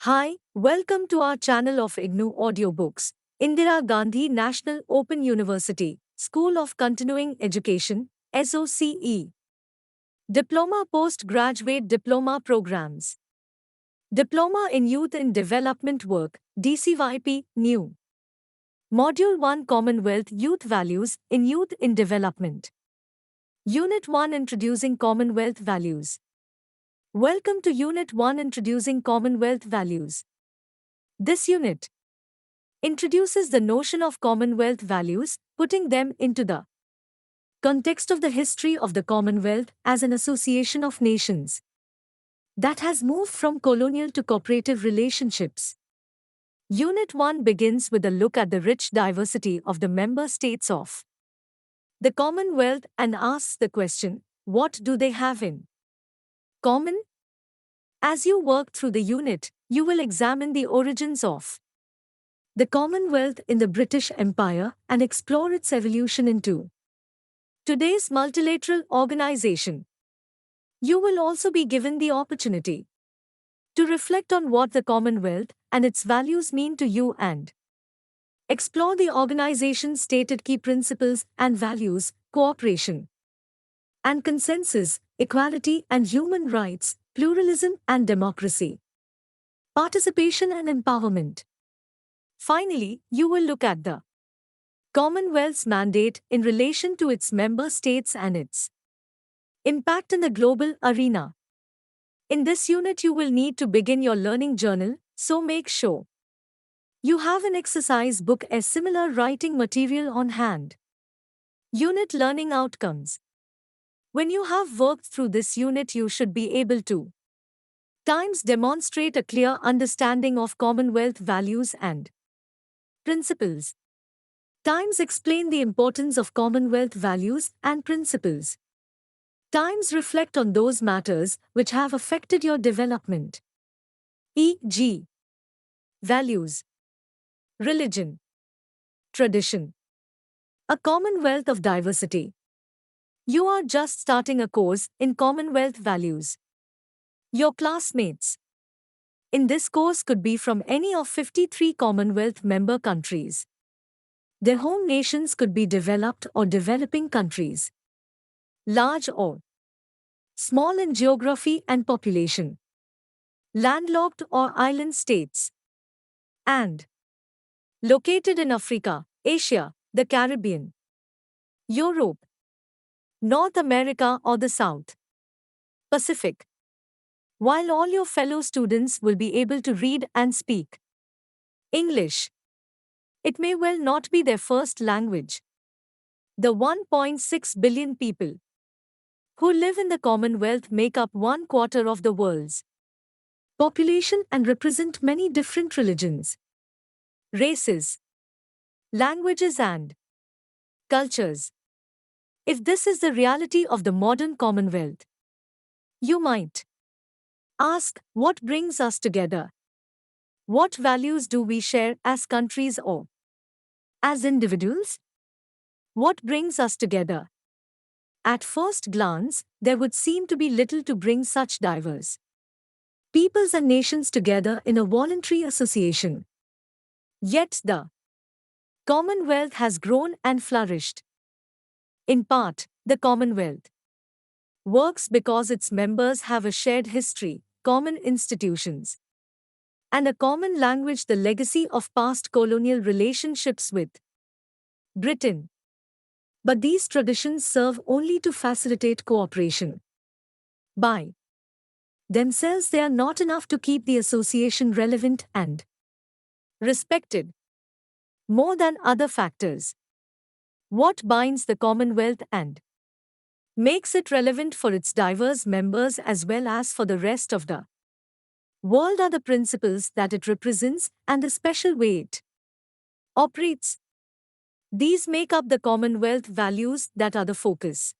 Hi, welcome to our channel of IGNOU Audiobooks, Indira Gandhi National Open University, School of Continuing Education, SOCE. Diploma Postgraduate Diploma Programs. Diploma in Youth in Development Work, DCYP, New. Module-1 Commonwealth Youth Values in Youth in Development. Unit-1 Introducing Commonwealth Values. Welcome to Unit-1 Introducing Commonwealth Values. This unit introduces the notion of Commonwealth values, putting them into the context of the history of the Commonwealth as an association of nations that has moved from colonial to cooperative relationships. Unit 1 begins with a look at the rich diversity of the member states of the Commonwealth and asks the question, what do they have in common? As you work through the unit, you will examine the origins of the Commonwealth in the British Empire and explore its evolution into today's multilateral organization. You will also be given the opportunity to reflect on what the Commonwealth and its values mean to you and explore the organization's stated key principles and values: cooperation and consensus, equality and human rights, pluralism and democracy, participation and empowerment. Finally, you will look at the Commonwealth's mandate in relation to its member states and its impact in the global arena. In this unit, you will need to begin your learning journal, so make sure you have an exercise book or similar writing material on hand. Unit Learning Outcomes. When you have worked through this unit, you should be able to times demonstrate a clear understanding of Commonwealth values and principles. Times explain the importance of Commonwealth values and principles. Times reflect on those matters which have affected your development, e.g., values, religion, tradition, a Commonwealth of diversity. You are just starting a course in Commonwealth values. Your classmates in this course could be from any of 53 Commonwealth member countries. Their home nations could be developed or developing countries, large or small in geography and population, landlocked or island states, and located in Africa, Asia, the Caribbean, Europe, North America or the South Pacific. While all your fellow students will be able to read and speak English, it may well not be their first language. The 1.6 billion people who live in the Commonwealth make up 1/4 of the world's population and represent many different religions, races, languages and cultures. If this is the reality of the modern Commonwealth, you might ask, what brings us together? What values do we share as countries or as individuals? What brings us together? At first glance, there would seem to be little to bring such diverse peoples and nations together in a voluntary association. Yet the Commonwealth has grown and flourished. In part, the Commonwealth works because its members have a shared history, common institutions, and a common language, the legacy of past colonial relationships with Britain. But these traditions serve only to facilitate cooperation. By themselves, they are not enough to keep the association relevant and respected. More than other factors, what binds the Commonwealth and makes it relevant for its diverse members as well as for the rest of the world are the principles that it represents and the special way it operates. These make up the Commonwealth values that are the focus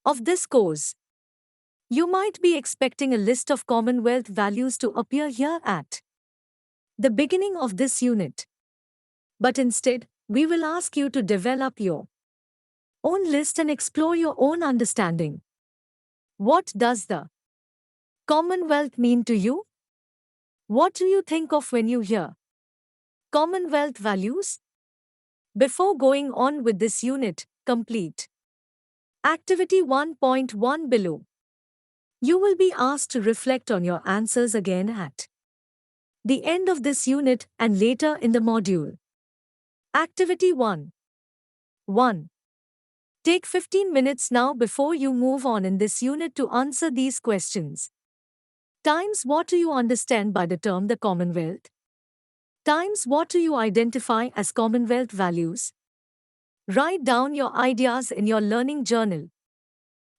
of this course. You might be expecting a list of Commonwealth values to appear here at the beginning of this unit. But instead, we will ask you to develop your own list and explore your own understanding. What does the Commonwealth mean to you? What do you think of when you hear Commonwealth values? Before going on with this unit, complete Activity 1.1 below. You will be asked to reflect on your answers again at the end of this unit and later in the module. Activity 1. 1. Take 15 minutes now before you move on in this unit to answer these questions. Times what do you understand by the term the Commonwealth? Times what do you identify as Commonwealth values? Write down your ideas in your learning journal.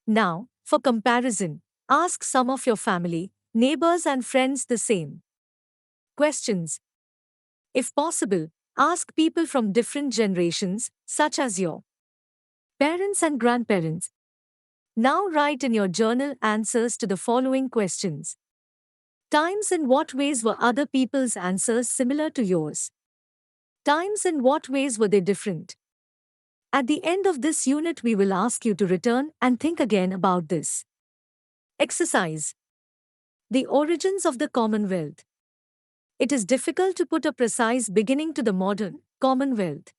Now, for comparison, ask some of your family, neighbors and friends the same questions. If possible, ask people from different generations, such as your parents and grandparents. Now write in your journal answers to the following questions. Times in what ways were other people's answers similar to yours? Times in what ways were they different? At the end of this unit, we will ask you to return and think again about this. Exercise. The origins of the Commonwealth. It is difficult to put a precise beginning to the modern Commonwealth,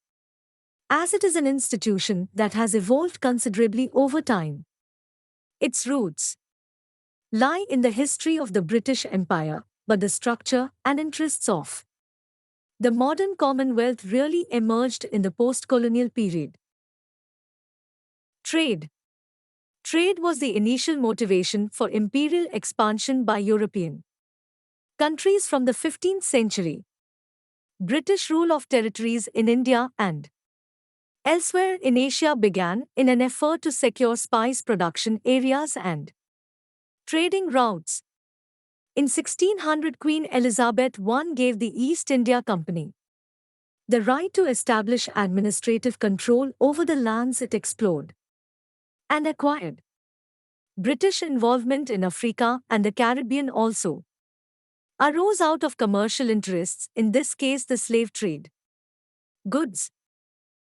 as it is an institution that has evolved considerably over time. Its roots lie in the history of the British Empire, but the structure and interests of the modern Commonwealth really emerged in the post-colonial period. Trade. Trade was the initial motivation for imperial expansion by European countries from the 15th century. British rule of territories in India and elsewhere in Asia began in an effort to secure spice production areas and trading routes. In 1600, Queen Elizabeth I gave the East India Company the right to establish administrative control over the lands it explored and acquired. British involvement in Africa and the Caribbean also arose out of commercial interests, in this case the slave trade. Goods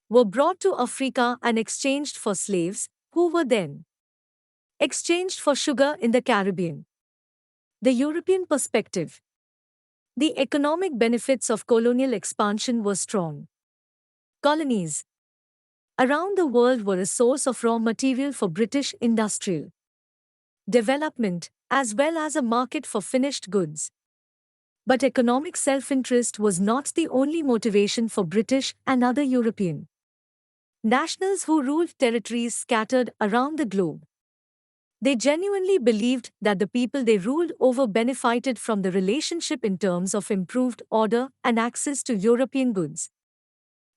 were brought to Africa and exchanged for slaves, who were then exchanged for sugar in the Caribbean. The European perspective. The economic benefits of colonial expansion were strong. Colonies around the world were a source of raw material for British industrial development, as well as a market for finished goods. But economic self-interest was not the only motivation for British and other European nationals who ruled territories scattered around the globe. They genuinely believed that the people they ruled over benefited from the relationship in terms of improved order and access to European goods,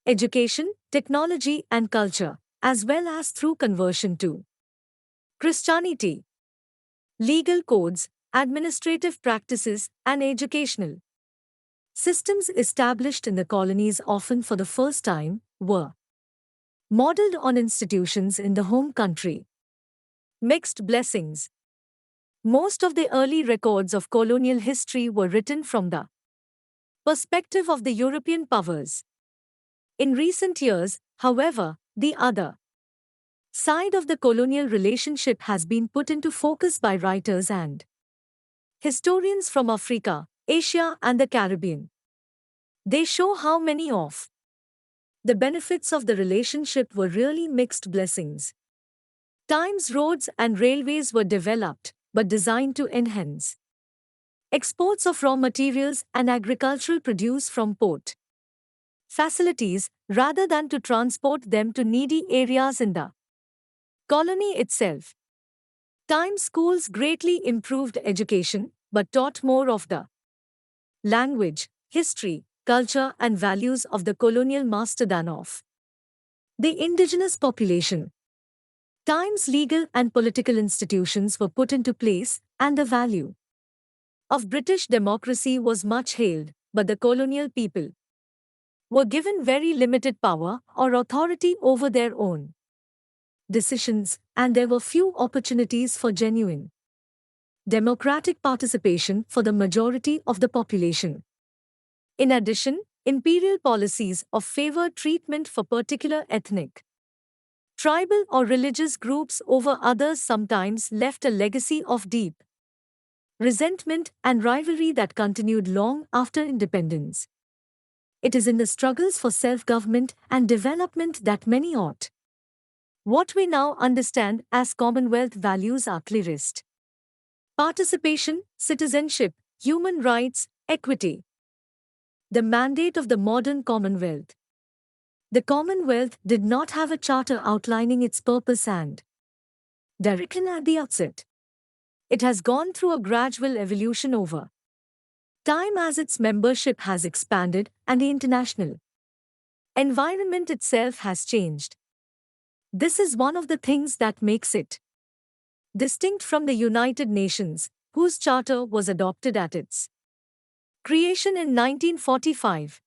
education, technology and culture, as well as through conversion to Christianity. Legal codes, administrative practices, and educational systems established in the colonies, often for the first time, were modeled on institutions in the home country. Mixed blessings. Most of the early records of colonial history were written from the perspective of the European powers. In recent years, however, the other side of the colonial relationship has been put into focus by writers and historians from Africa, Asia, and the Caribbean. They show how many of the benefits of the relationship were really mixed blessings. Times roads and railways were developed, but designed to enhance exports of raw materials and agricultural produce from port facilities, rather than to transport them to needy areas in the colony itself. Time schools greatly improved education, but taught more of the language, history, culture and values of the colonial master than of the indigenous population. Times legal and political institutions were put into place, and the value of British democracy was much hailed, but the colonial people were given very limited power or authority over their own decisions, and there were few opportunities for genuine democratic participation for the majority of the population. In addition, imperial policies of favored treatment for particular ethnic, tribal or religious groups over others sometimes left a legacy of deep resentment, and rivalry that continued long after independence. It is in the struggles for self-government and development that many ought. What we now understand as Commonwealth values are clearest: participation, citizenship, human rights, equity. The mandate of the modern Commonwealth. The Commonwealth did not have a charter outlining its purpose and direction at the outset. It has gone through a gradual evolution over time as its membership has expanded and the international environment itself has changed. This is one of the things that makes it distinct from the United Nations, whose charter was adopted at its creation in 1945.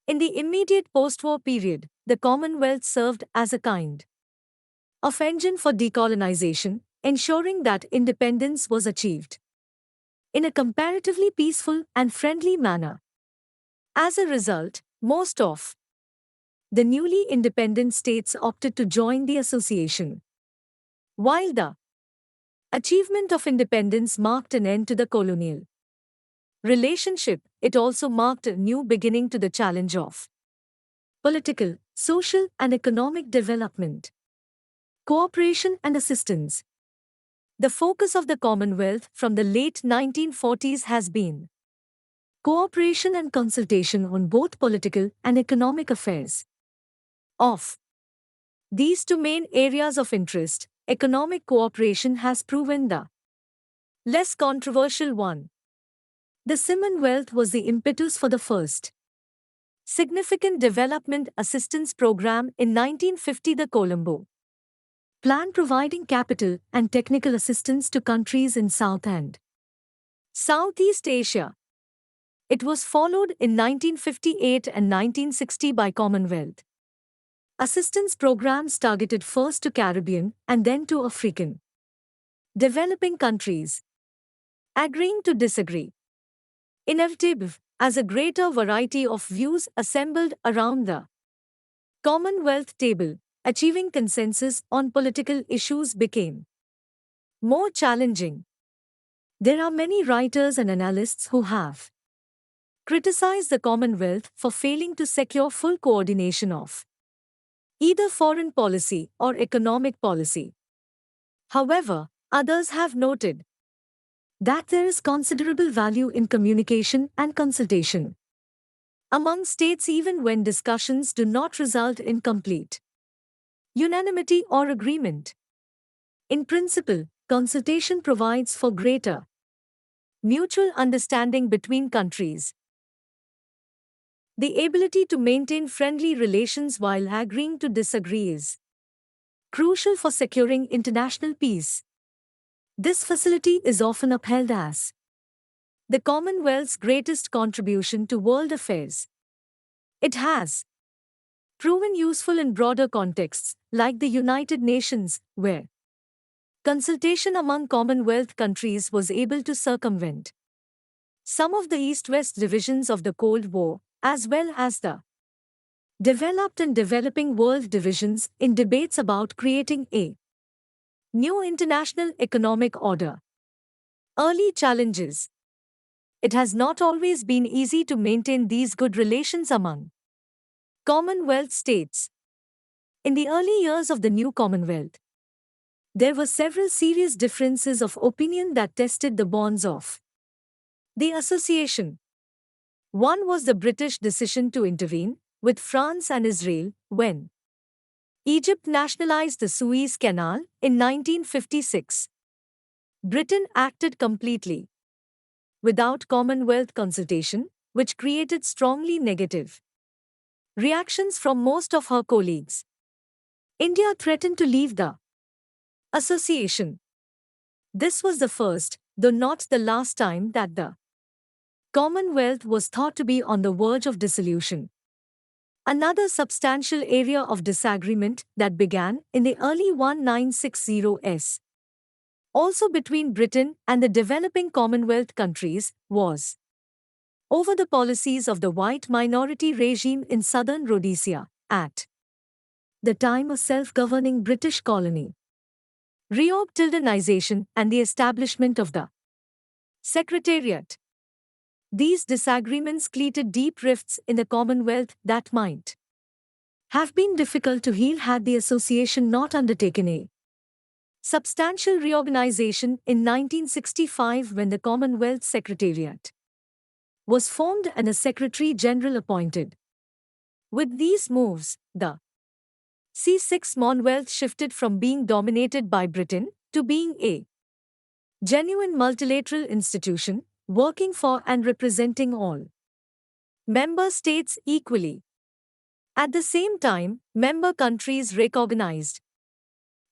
In the immediate post-war period, the Commonwealth served as a kind of engine for decolonization, ensuring that independence was achieved in a comparatively peaceful and friendly manner. As a result, most of the newly independent states opted to join the association. While the achievement of independence marked an end to the colonial relationship, it also marked a new beginning to the challenge of political, social, and economic development, cooperation and assistance. The focus of the Commonwealth from the late 1940s has been cooperation and consultation on both political and economic affairs. Of these two main areas of interest, economic cooperation has proven the less controversial one. The Commonwealth was the impetus for the first significant development assistance program in 1950, the Colombo Plan, providing capital and technical assistance to countries in South and Southeast Asia. It was followed in 1958 and 1960 by Commonwealth assistance programs targeted first to Caribbean and then to African developing countries. Agreeing to disagree. Inevitable, as a greater variety of views assembled around the Commonwealth table, achieving consensus on political issues became more challenging. There are many writers and analysts who have criticized the Commonwealth for failing to secure full coordination of either foreign policy or economic policy. However, others have noted that there is considerable value in communication and consultation among states even when discussions do not result in complete unanimity or agreement. In principle, consultation provides for greater mutual understanding between countries. The ability to maintain friendly relations while agreeing to disagree is crucial for securing international peace. This facility is often upheld as the Commonwealth's greatest contribution to world affairs. It has proven useful in broader contexts, like the United Nations, where consultation among Commonwealth countries was able to circumvent some of the East-West divisions of the Cold War, as well as the developed and developing world divisions in debates about creating a new international economic order. Early challenges. It has not always been easy to maintain these good relations among Commonwealth states. In the early years of the new Commonwealth, there were several serious differences of opinion that tested the bonds of the association. One was the British decision to intervene with France and Israel when Egypt nationalized the Suez Canal in 1956. Britain acted completely without Commonwealth consultation, which created strongly negative reactions from most of her colleagues. India threatened to leave the association. This was the first, though not the last time that the Commonwealth was thought to be on the verge of dissolution. Another substantial area of disagreement that began in the early 1960s, also between Britain and the developing Commonwealth countries, was over the policies of the white minority regime in southern Rhodesia, at the time a self-governing British colony. Reorganization and the establishment of the Secretariat. These disagreements created deep rifts in the Commonwealth that might have been difficult to heal had the association not undertaken a substantial reorganization in 1965 when the Commonwealth Secretariat was formed and a Secretary General appointed. With these moves, the C6 Commonwealth shifted from being dominated by Britain to being a genuine multilateral institution, working for and representing all member states equally. At the same time, member countries recognized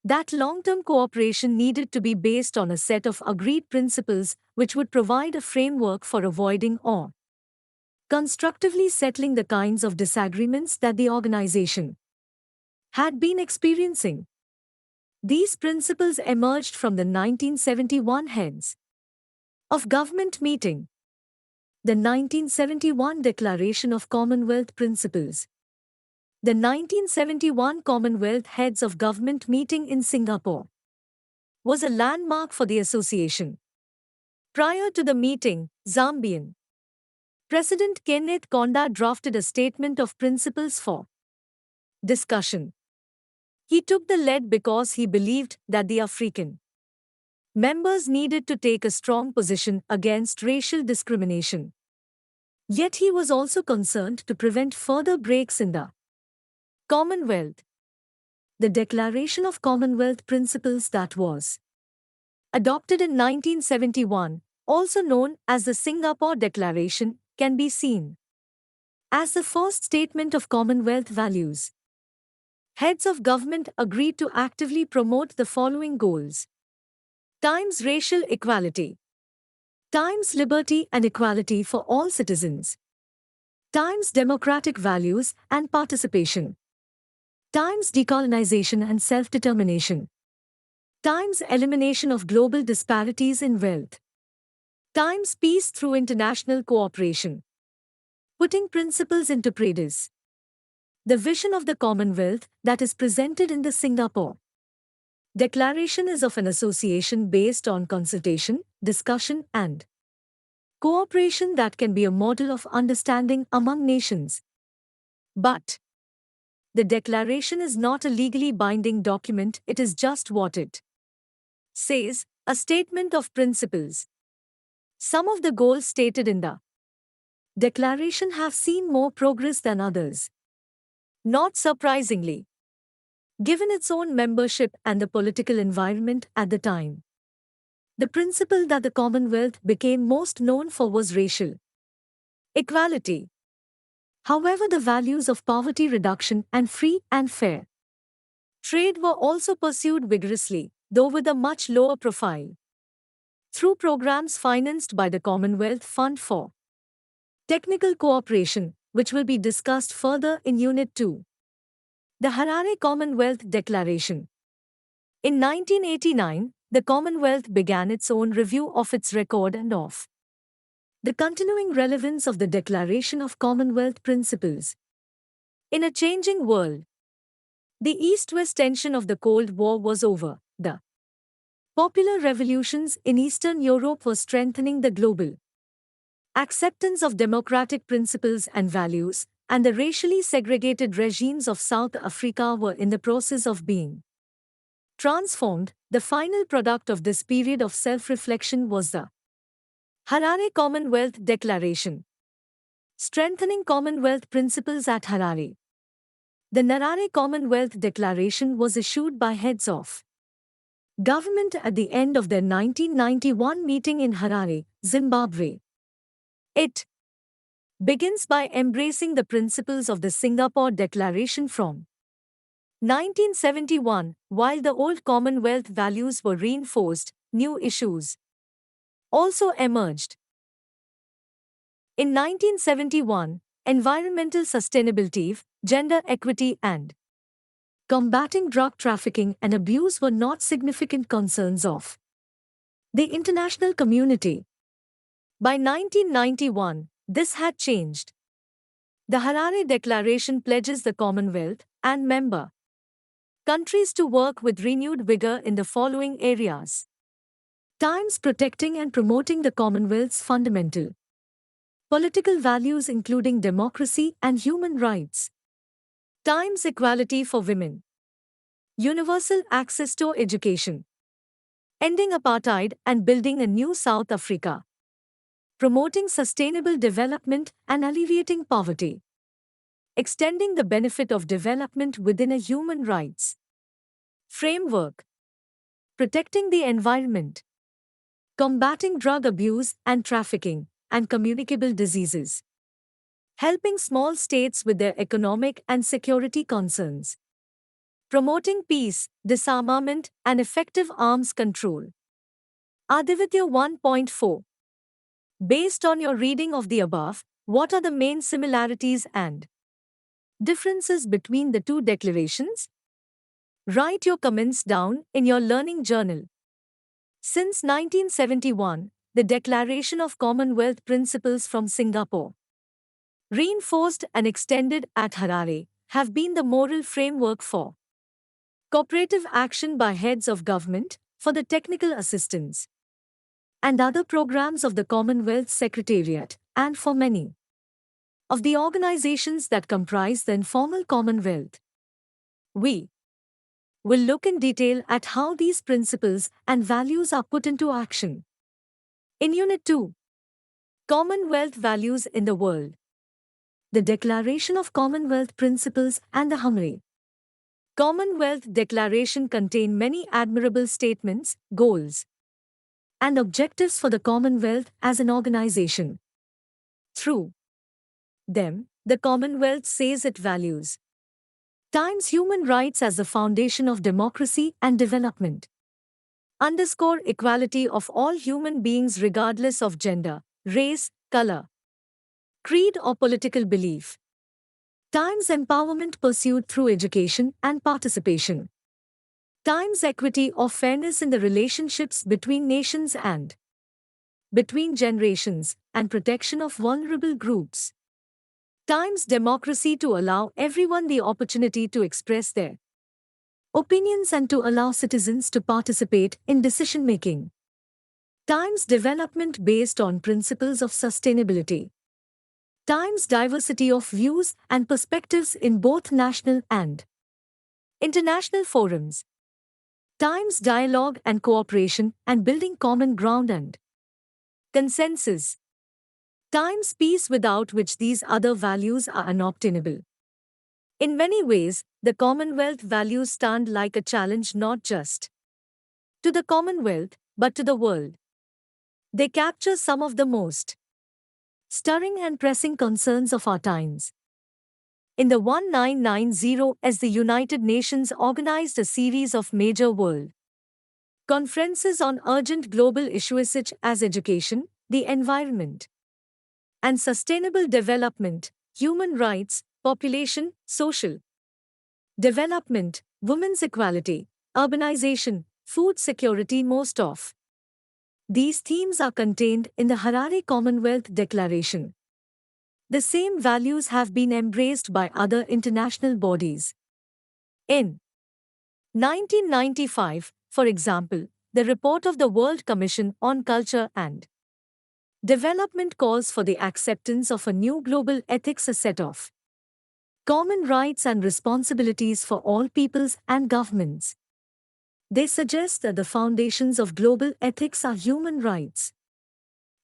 that long-term cooperation needed to be based on a set of agreed principles which would provide a framework for avoiding or constructively settling the kinds of disagreements that the organization had been experiencing. These principles emerged from the 1971 Heads of Government meeting, the 1971 Declaration of Commonwealth Principles, the 1971 Commonwealth Heads of Government meeting in Singapore was a landmark for the association. Prior to the meeting, Zambian President Kenneth Kaunda drafted a statement of principles for discussion. He took the lead because he believed that the African members needed to take a strong position against racial discrimination. Yet he was also concerned to prevent further breaks in the Commonwealth. The Declaration of Commonwealth Principles that was adopted in 1971, also known as the Singapore Declaration, can be seen as the first statement of Commonwealth values. Heads of government agreed to actively promote the following goals: times racial equality, times liberty and equality for all citizens, times democratic values and participation, times decolonization and self-determination, times elimination of global disparities in wealth, times peace through international cooperation. Putting principles into practice. The vision of the Commonwealth that is presented in the Singapore Declaration is of an association based on consultation, discussion and cooperation that can be a model of understanding among nations. But the declaration is not a legally binding document, it is just what it says, a statement of principles. Some of the goals stated in the declaration have seen more progress than others. Not surprisingly, given its own membership and the political environment at the time. The principle that the Commonwealth became most known for was racial equality. However, the values of poverty reduction and free and fair trade were also pursued vigorously, though with a much lower profile. Through programs financed by the Commonwealth Fund for Technical Cooperation, which will be discussed further in Unit 2. The Harare Commonwealth Declaration. In 1989, the Commonwealth began its own review of its record and of the continuing relevance of the Declaration of Commonwealth Principles. In a changing world, the East-West tension of the Cold War was over. The popular revolutions in Eastern Europe were strengthening the global acceptance of democratic principles and values, and the racially segregated regimes of South Africa were in the process of being transformed. The final product of this period of self-reflection was the Harare Commonwealth Declaration. Strengthening Commonwealth Principles at Harare. The Harare Commonwealth Declaration was issued by heads of government at the end of their 1991 meeting in Harare, Zimbabwe. It begins by embracing the principles of the Singapore Declaration from 1971. While the old Commonwealth values were reinforced, new issues also emerged. In 1971, environmental sustainability, gender equity and combating drug trafficking and abuse were not significant concerns of the international community. By 1991, this had changed. The Harare Declaration pledges the Commonwealth and member countries to work with renewed vigor in the following areas: Times protecting and promoting the Commonwealth's fundamental political values including democracy and human rights. Times equality for women. Universal access to education. Ending apartheid and building a new South Africa. Promoting sustainable development and alleviating poverty. Extending the benefit of development within a human rights framework. Protecting the environment. Combating drug abuse and trafficking and communicable diseases. Helping small states with their economic and security concerns. Promoting peace, disarmament, and effective arms control. Adivitya 1.4. Based on your reading of the above, what are the main similarities and differences between the two declarations? Write your comments down in your learning journal. Since 1971, the Declaration of Commonwealth Principles from Singapore, reinforced and extended at Harare, have been the moral framework for cooperative action by heads of government, for the technical assistance and other programs of the Commonwealth Secretariat, and for many of the organizations that comprise the informal Commonwealth. We will look in detail at how these principles and values are put into action. In Unit 2, Commonwealth Values in the World, the Declaration of Commonwealth Principles and the Harare Commonwealth Declaration contain many admirable statements, goals, and objectives for the Commonwealth as an organization. Through them, the Commonwealth says it values times human rights as the foundation of democracy and development. Underscore equality of all human beings regardless of gender, race, color, creed or political belief. Times empowerment pursued through education and participation. Times equity or fairness in the relationships between nations and between generations, and protection of vulnerable groups. Times democracy to allow everyone the opportunity to express their opinions and to allow citizens to participate in decision-making. Times development based on principles of sustainability. Times diversity of views and perspectives in both national and international forums. Times dialogue and cooperation and building common ground and consensus. Times peace without which these other values are unobtainable. In many ways, the Commonwealth values stand like a challenge not just to the Commonwealth, but to the world. They capture some of the most stirring and pressing concerns of our times. In the 1990s, as the United Nations organized a series of major world conferences on urgent global issues such as education, the environment, and sustainable development, human rights, population, social development, women's equality, urbanization, food security. Most of these themes are contained in the Harare Commonwealth Declaration. The same values have been embraced by other international bodies. In 1995, for example, the report of the World Commission on Culture and Development calls for the acceptance of a new global ethics, a set of common rights and responsibilities for all peoples and governments. They suggest that the foundations of global ethics are human rights,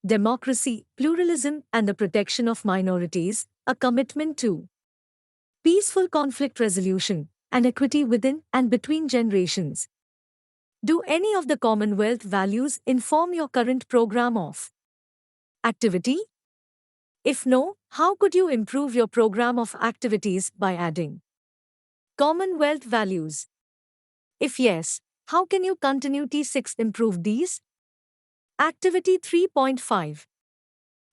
democracy, pluralism, and the protection of minorities, a commitment to peaceful conflict resolution, and equity within and between generations. Do any of the Commonwealth values inform your current program of activity? If no, how could you improve your program of activities by adding Commonwealth values? If yes, how can you continue T6 improve these? Activity 3.5.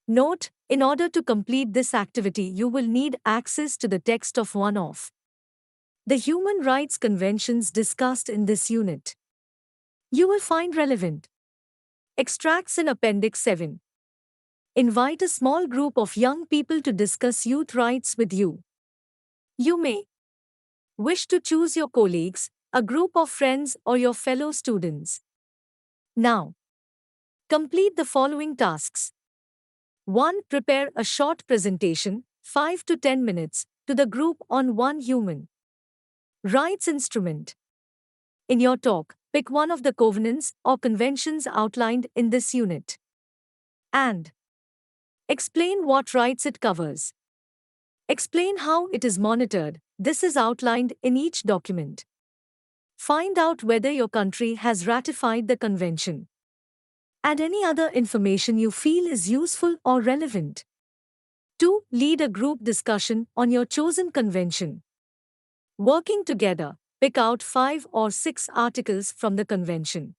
Note, in order to complete this activity you will need access to the text of one of the human rights conventions discussed in this unit. You will find relevant extracts in Appendix 7. Invite a small group of young people to discuss youth rights with you. You may wish to choose your colleagues, a group of friends, or your fellow students. Now, Complete the following tasks. 1. Prepare a short presentation, 5 to 10 minutes, to the group on one human rights instrument. In your talk, pick one of the covenants or conventions outlined in this unit and explain what rights it covers. Explain how it is monitored. This is outlined in each document. Find out whether your country has ratified the convention. Add any other information you feel is useful or relevant. 2. Lead a group discussion on your chosen convention. Working together, pick out 5 or 6 articles from the convention.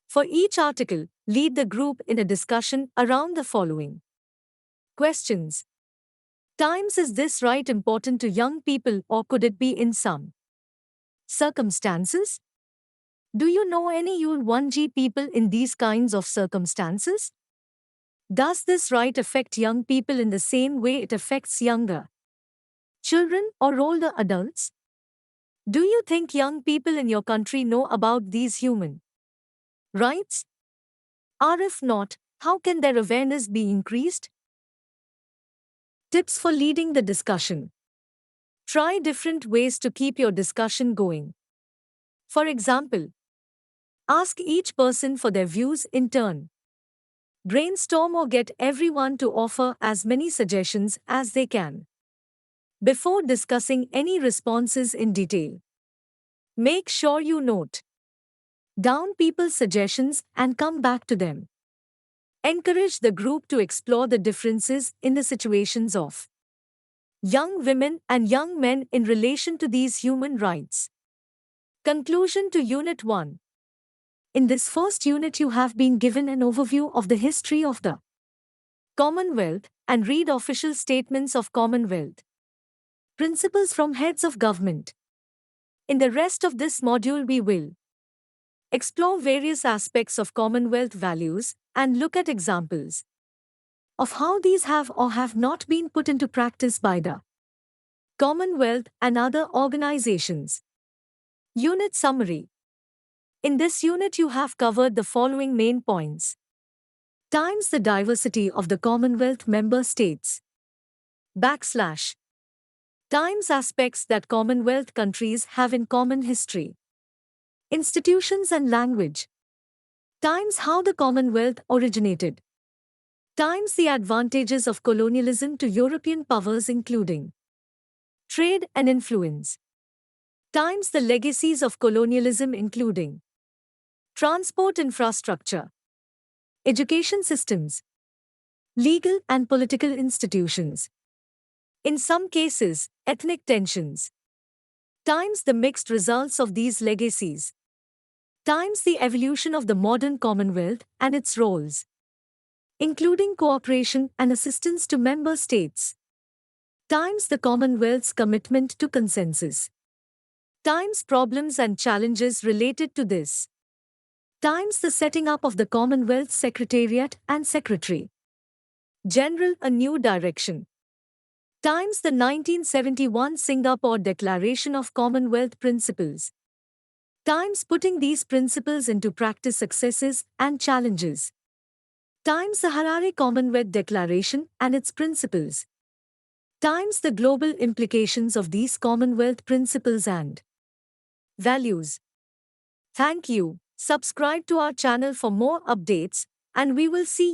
For each article, lead the group in a discussion around the following questions. Times, is this right important to young people or could it be in some circumstances? Do you know any Unit-1 people in these kinds of circumstances? Does this right affect young people in the same way it affects younger children or older adults? Do you think young people in your country know about these human rights? Or if not, how can their awareness be increased? Tips for leading the discussion. Try different ways to keep your discussion going. For example, ask each person for their views in turn. Brainstorm or get everyone to offer as many suggestions as they can before discussing any responses in detail. Make sure you note down people's suggestions and come back to them. Encourage the group to explore the differences in the situations of young women and young men in relation to these human rights. Conclusion to Unit 1. In this first unit, you have been given an overview of the history of the Commonwealth and read official statements of Commonwealth. Principles from heads of government. In the rest of this module, we will explore various aspects of Commonwealth values and look at examples of how these have or have not been put into practice by the Commonwealth and other organizations. Unit Summary. In this unit, you have covered the following main points. Times, the diversity of the Commonwealth member states. Backslash. Times, aspects that Commonwealth countries have in common history. Institutions and language. Times, how the Commonwealth originated. Times, the advantages of colonialism to European powers including trade and influence. Times, the legacies of colonialism including transport infrastructure, education systems, legal and political institutions. In some cases, ethnic tensions. Times, the mixed results of these legacies. Times, the evolution of the modern Commonwealth and its roles, including cooperation and assistance to member states. Times, the Commonwealth's commitment to consensus. Times, problems and challenges related to this. Times, the setting up of the Commonwealth Secretariat and Secretary General, a new direction. Times, the 1971 Singapore Declaration of Commonwealth Principles. Times, putting these principles into practice, successes and challenges. Times, the Harare Commonwealth Declaration and its principles. Times, the global implications of these Commonwealth principles and values. Thank you. Subscribe to our channel for more updates, and we will see you